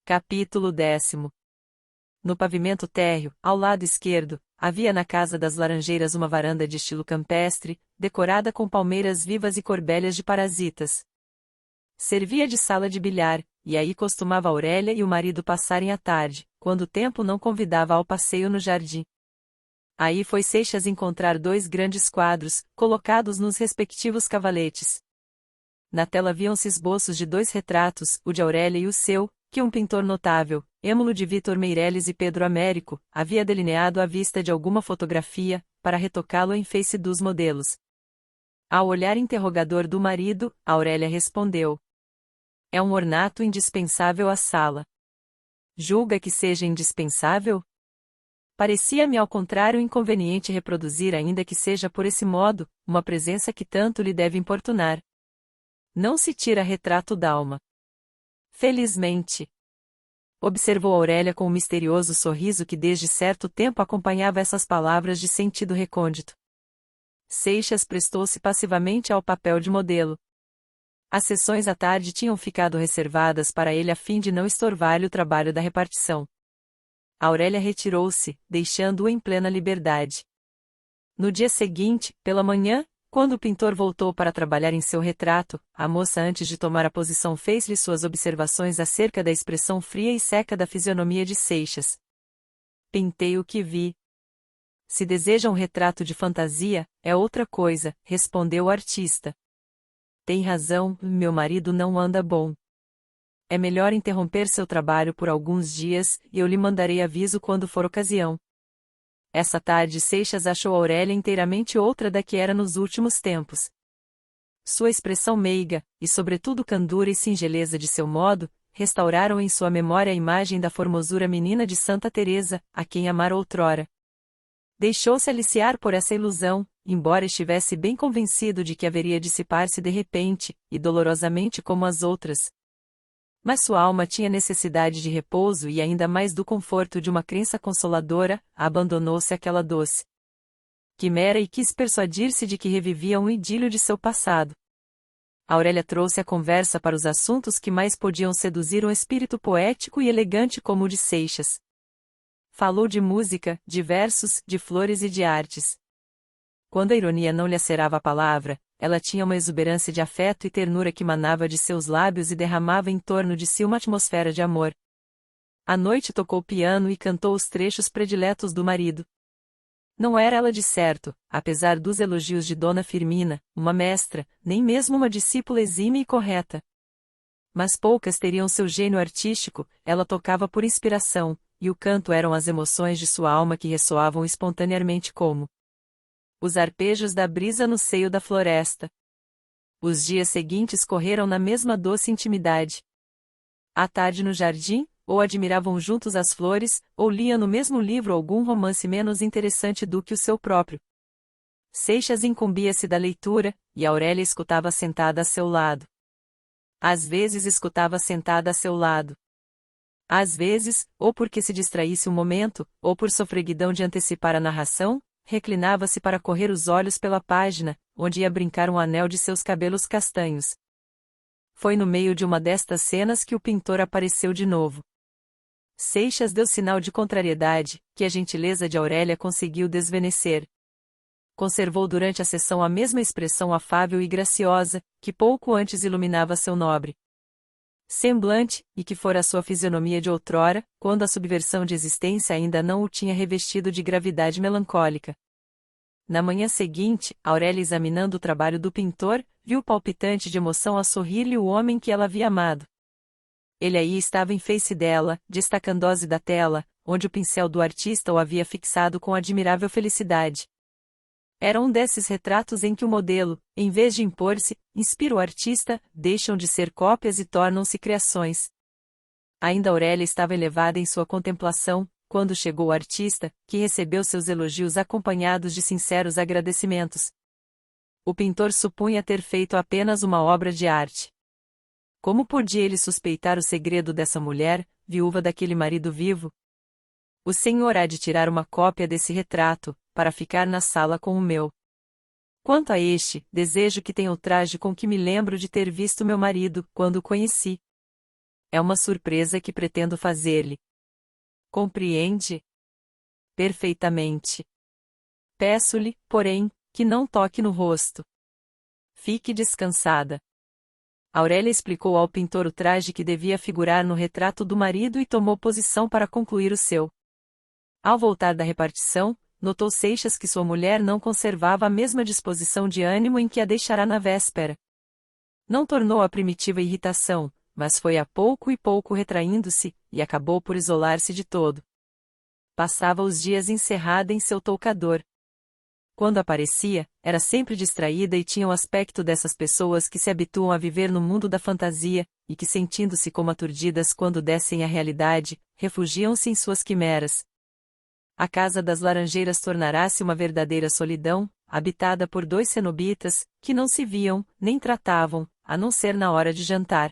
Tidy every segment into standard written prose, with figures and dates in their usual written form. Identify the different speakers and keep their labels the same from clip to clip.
Speaker 1: Capítulo 10. No pavimento térreo, ao lado esquerdo, havia na Casa das Laranjeiras uma varanda de estilo campestre, decorada com palmeiras vivas e corbélias de parasitas. Servia de sala de bilhar, e aí costumava Aurélia e o marido passarem a tarde, quando o tempo não convidava ao passeio no jardim. Aí foi Seixas encontrar dois grandes quadros, colocados nos respectivos cavaletes. Na tela viam-se esboços de dois retratos, o de Aurélia e o seu, que um pintor notável, êmulo de Vítor Meirelles e Pedro Américo, havia delineado à vista de alguma fotografia, para retocá-lo em face dos modelos. Ao olhar interrogador do marido, Aurélia respondeu: "É um ornato indispensável à sala." "Julga que seja indispensável?" "Parecia-me ao contrário inconveniente reproduzir, ainda que seja por esse modo, uma presença que tanto lhe deve importunar. Não se tira retrato d'alma." "Felizmente," observou Aurélia com um misterioso sorriso que desde certo tempo acompanhava essas palavras de sentido recôndito. Seixas prestou-se passivamente ao papel de modelo. As sessões à tarde tinham ficado reservadas para ele a fim de não estorvar-lhe o trabalho da repartição. Aurélia retirou-se, deixando-o em plena liberdade. No dia seguinte, pela manhã, quando o pintor voltou para trabalhar em seu retrato, a moça, antes de tomar a posição, fez-lhe suas observações acerca da expressão fria e seca da fisionomia de Seixas. "Pintei o que vi." "Se deseja um retrato de fantasia, é outra coisa," respondeu o artista. "Tem razão, meu marido não anda bom. É melhor interromper seu trabalho por alguns dias, e eu lhe mandarei aviso quando for ocasião." Essa tarde Seixas achou Aurélia inteiramente outra da que era nos últimos tempos. Sua expressão meiga, e sobretudo candura e singeleza de seu modo, restauraram em sua memória a imagem da formosura menina de Santa Teresa, a quem amara outrora. Deixou-se aliciar por essa ilusão, embora estivesse bem convencido de que haveria dissipar-se de repente, e dolorosamente como as outras. Mas sua alma tinha necessidade de repouso e ainda mais do conforto de uma crença consoladora, abandonou-se àquela doce quimera e quis persuadir-se de que revivia um idílio de seu passado. Aurélia trouxe a conversa para os assuntos que mais podiam seduzir um espírito poético e elegante como o de Seixas. Falou de música, de versos, de flores e de artes. Quando a ironia não lhe acerava a palavra, ela tinha uma exuberância de afeto e ternura que manava de seus lábios e derramava em torno de si uma atmosfera de amor. À noite tocou piano e cantou os trechos prediletos do marido. Não era ela de certo, apesar dos elogios de Dona Firmina, uma mestra, nem mesmo uma discípula exímia e correta. Mas poucas teriam seu gênio artístico, ela tocava por inspiração, e o canto eram as emoções de sua alma que ressoavam espontaneamente como os arpejos da brisa no seio da floresta. Os dias seguintes correram na mesma doce intimidade. À tarde no jardim, ou admiravam juntos as flores, ou liam no mesmo livro algum romance menos interessante do que o seu próprio. Seixas incumbia-se da leitura, e Aurélia escutava sentada a seu lado. Às vezes escutava sentada a seu lado. Às vezes, ou porque se distraísse um momento, ou por sofreguidão de antecipar a narração, reclinava-se para correr os olhos pela página, onde ia brincar um anel de seus cabelos castanhos. Foi no meio de uma destas cenas que o pintor apareceu de novo. Seixas deu sinal de contrariedade, que a gentileza de Aurélia conseguiu desvanecer. Conservou durante a sessão a mesma expressão afável e graciosa, que pouco antes iluminava seu nobre semblante, e que fora a sua fisionomia de outrora, quando a subversão de existência ainda não o tinha revestido de gravidade melancólica. Na manhã seguinte, Aurélia, examinando o trabalho do pintor, viu palpitante de emoção a sorrir-lhe o homem que ela havia amado. Ele aí estava em face dela, destacando-se da tela, onde o pincel do artista o havia fixado com admirável felicidade. Era um desses retratos em que o modelo, em vez de impor-se, inspira o artista, deixam de ser cópias e tornam-se criações. Ainda Aurélia estava elevada em sua contemplação, quando chegou o artista, que recebeu seus elogios acompanhados de sinceros agradecimentos. O pintor supunha ter feito apenas uma obra de arte. Como podia ele suspeitar o segredo dessa mulher, viúva daquele marido vivo? "O senhor há de tirar uma cópia desse retrato, para ficar na sala com o meu. Quanto a este, desejo que tenha o traje com que me lembro de ter visto meu marido, quando o conheci." É uma surpresa que pretendo fazer-lhe. Compreende? Perfeitamente. Peço-lhe, porém, que não toque no rosto. Fique descansada. Aurélia explicou ao pintor o traje que devia figurar no retrato do marido e tomou posição para concluir o seu. Ao voltar da repartição, notou Seixas que sua mulher não conservava a mesma disposição de ânimo em que a deixara na véspera. Não tornou a primitiva irritação, mas foi a pouco e pouco retraindo-se, e acabou por isolar-se de todo. Passava os dias encerrada em seu toucador. Quando aparecia, era sempre distraída e tinha o aspecto dessas pessoas que se habituam a viver no mundo da fantasia, e que, sentindo-se como aturdidas quando descem à realidade, refugiam-se em suas quimeras. A casa das Laranjeiras tornará-se uma verdadeira solidão, habitada por 2 cenobitas, que não se viam, nem tratavam, a não ser na hora de jantar.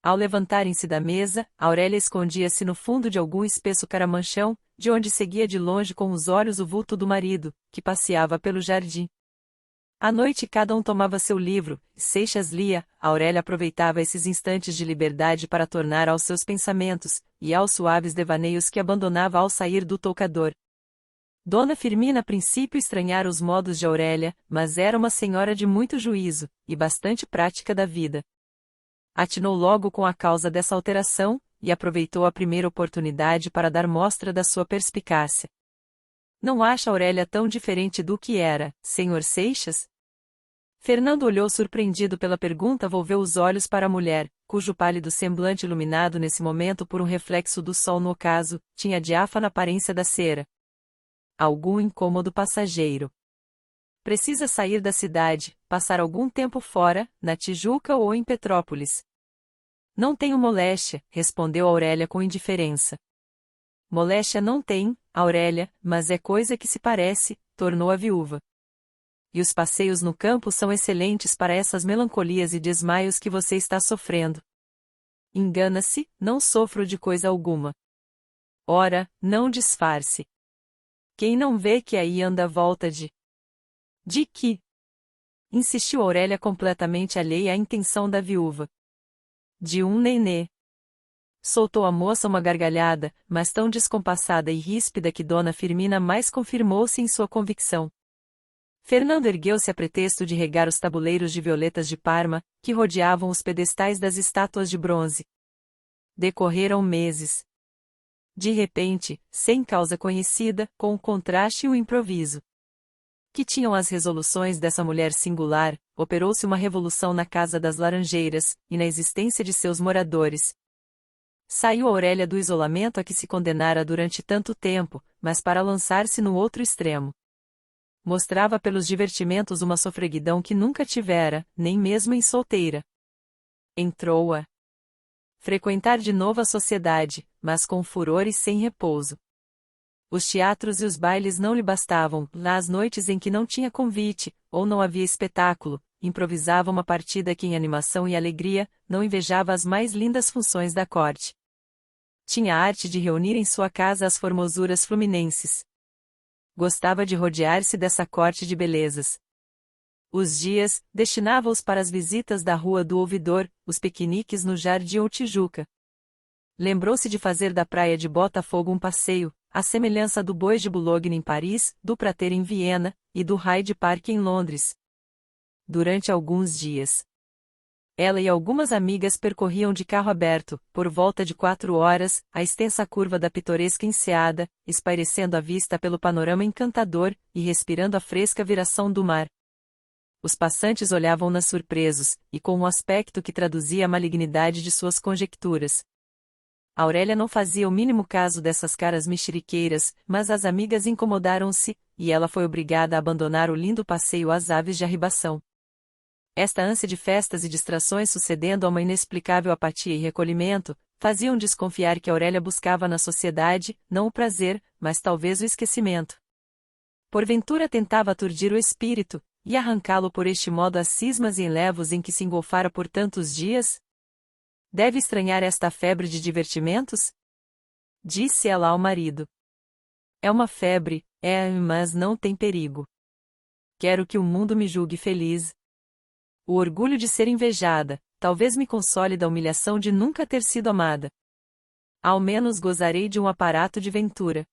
Speaker 1: Ao levantarem-se da mesa, Aurélia escondia-se no fundo de algum espesso caramanchão, de onde seguia de longe com os olhos o vulto do marido, que passeava pelo jardim. À noite cada um tomava seu livro, Seixas lia, Aurélia aproveitava esses instantes de liberdade para tornar aos seus pensamentos, e aos suaves devaneios que abandonava ao sair do toucador. Dona Firmina a princípio estranhara os modos de Aurélia, mas era uma senhora de muito juízo, e bastante prática da vida. Atinou logo com a causa dessa alteração, e aproveitou a primeira oportunidade para dar mostra da sua perspicácia. Não acha Aurélia tão diferente do que era, senhor Seixas? Fernando olhou surpreendido pela pergunta, volveu os olhos para a mulher, cujo pálido semblante iluminado nesse momento por um reflexo do sol no ocaso, tinha a diáfana aparência da cera. Algum incômodo passageiro. Precisa sair da cidade, passar algum tempo fora, na Tijuca ou em Petrópolis. Não tenho moléstia, respondeu Aurélia com indiferença. Moléstia não tem, Aurélia, mas é coisa que se parece, tornou a viúva. E os passeios no campo são excelentes para essas melancolias e desmaios que você está sofrendo. Engana-se, não sofro de coisa alguma. Ora, não disfarce. Quem não vê que aí anda a volta de que? Insistiu Aurélia completamente alheia à intenção da viúva. De um nenê. Soltou a moça uma gargalhada, mas tão descompassada e ríspida que Dona Firmina mais confirmou-se em sua convicção. Fernando ergueu-se a pretexto de regar os tabuleiros de violetas de Parma, que rodeavam os pedestais das estátuas de bronze. Decorreram meses. De repente, sem causa conhecida, com o contraste e o improviso que tinham as resoluções dessa mulher singular, operou-se uma revolução na Casa das Laranjeiras, e na existência de seus moradores. Saiu Aurélia do isolamento a que se condenara durante tanto tempo, mas para lançar-se no outro extremo. Mostrava pelos divertimentos uma sofreguidão que nunca tivera, nem mesmo em solteira. Entrou a frequentar de novo a sociedade, mas com furor e sem repouso. Os teatros e os bailes não lhe bastavam, nas noites em que não tinha convite, ou não havia espetáculo, improvisava uma partida que em animação e alegria, não invejava as mais lindas funções da corte. Tinha a arte de reunir em sua casa as formosuras fluminenses. Gostava de rodear-se dessa corte de belezas. Os dias, destinava-os para as visitas da Rua do Ouvidor, os piqueniques no Jardim ou Tijuca. Lembrou-se de fazer da praia de Botafogo um passeio, à semelhança do Bois de Boulogne em Paris, do Prater em Viena, e do Hyde Park em Londres. Durante alguns dias, ela e algumas amigas percorriam de carro aberto, por volta de 4 horas, a extensa curva da pitoresca enseada, espairecendo a vista pelo panorama encantador, e respirando a fresca viração do mar. Os passantes olhavam-na surpresos, e com um aspecto que traduzia a malignidade de suas conjecturas. Aurélia não fazia o mínimo caso dessas caras mexeriqueiras, mas as amigas incomodaram-se, e ela foi obrigada a abandonar o lindo passeio às aves de arribação. Esta ânsia de festas e distrações sucedendo a uma inexplicável apatia e recolhimento, faziam desconfiar que Aurélia buscava na sociedade, não o prazer, mas talvez o esquecimento. Porventura tentava aturdir o espírito, e arrancá-lo por este modo às cismas e enlevos em que se engolfara por tantos dias? Deve estranhar esta febre de divertimentos? Disse ela ao marido. É uma febre, mas não tem perigo. Quero que o mundo me julgue feliz. O orgulho de ser invejada, talvez me console da humilhação de nunca ter sido amada. Ao menos gozarei de um aparato de ventura.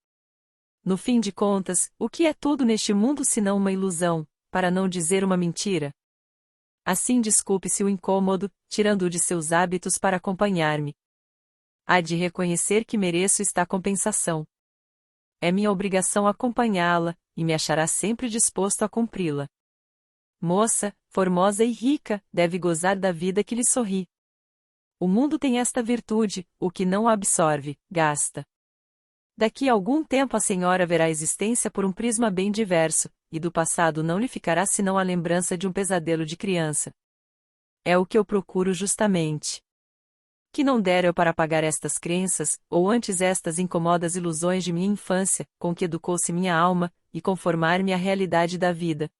Speaker 1: No fim de contas, o que é tudo neste mundo senão uma ilusão, para não dizer uma mentira? Assim desculpe-se o incômodo, tirando-o de seus hábitos para acompanhar-me. Há de reconhecer que mereço esta compensação. É minha obrigação acompanhá-la, e me achará sempre disposto a cumpri-la. Moça, formosa e rica, deve gozar da vida que lhe sorri. O mundo tem esta virtude, o que não a absorve, gasta. Daqui a algum tempo a senhora verá a existência por um prisma bem diverso, e do passado não lhe ficará senão a lembrança de um pesadelo de criança. É o que eu procuro justamente. Que não dera eu para apagar estas crenças, ou antes estas incomodas ilusões de minha infância, com que educou-se minha alma, e conformar-me à realidade da vida.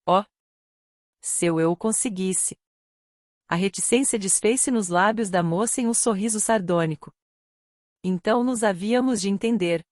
Speaker 1: Oh! Se eu o conseguisse! A reticência desfez-se nos lábios da moça em um sorriso sardônico. Então nos havíamos de entender.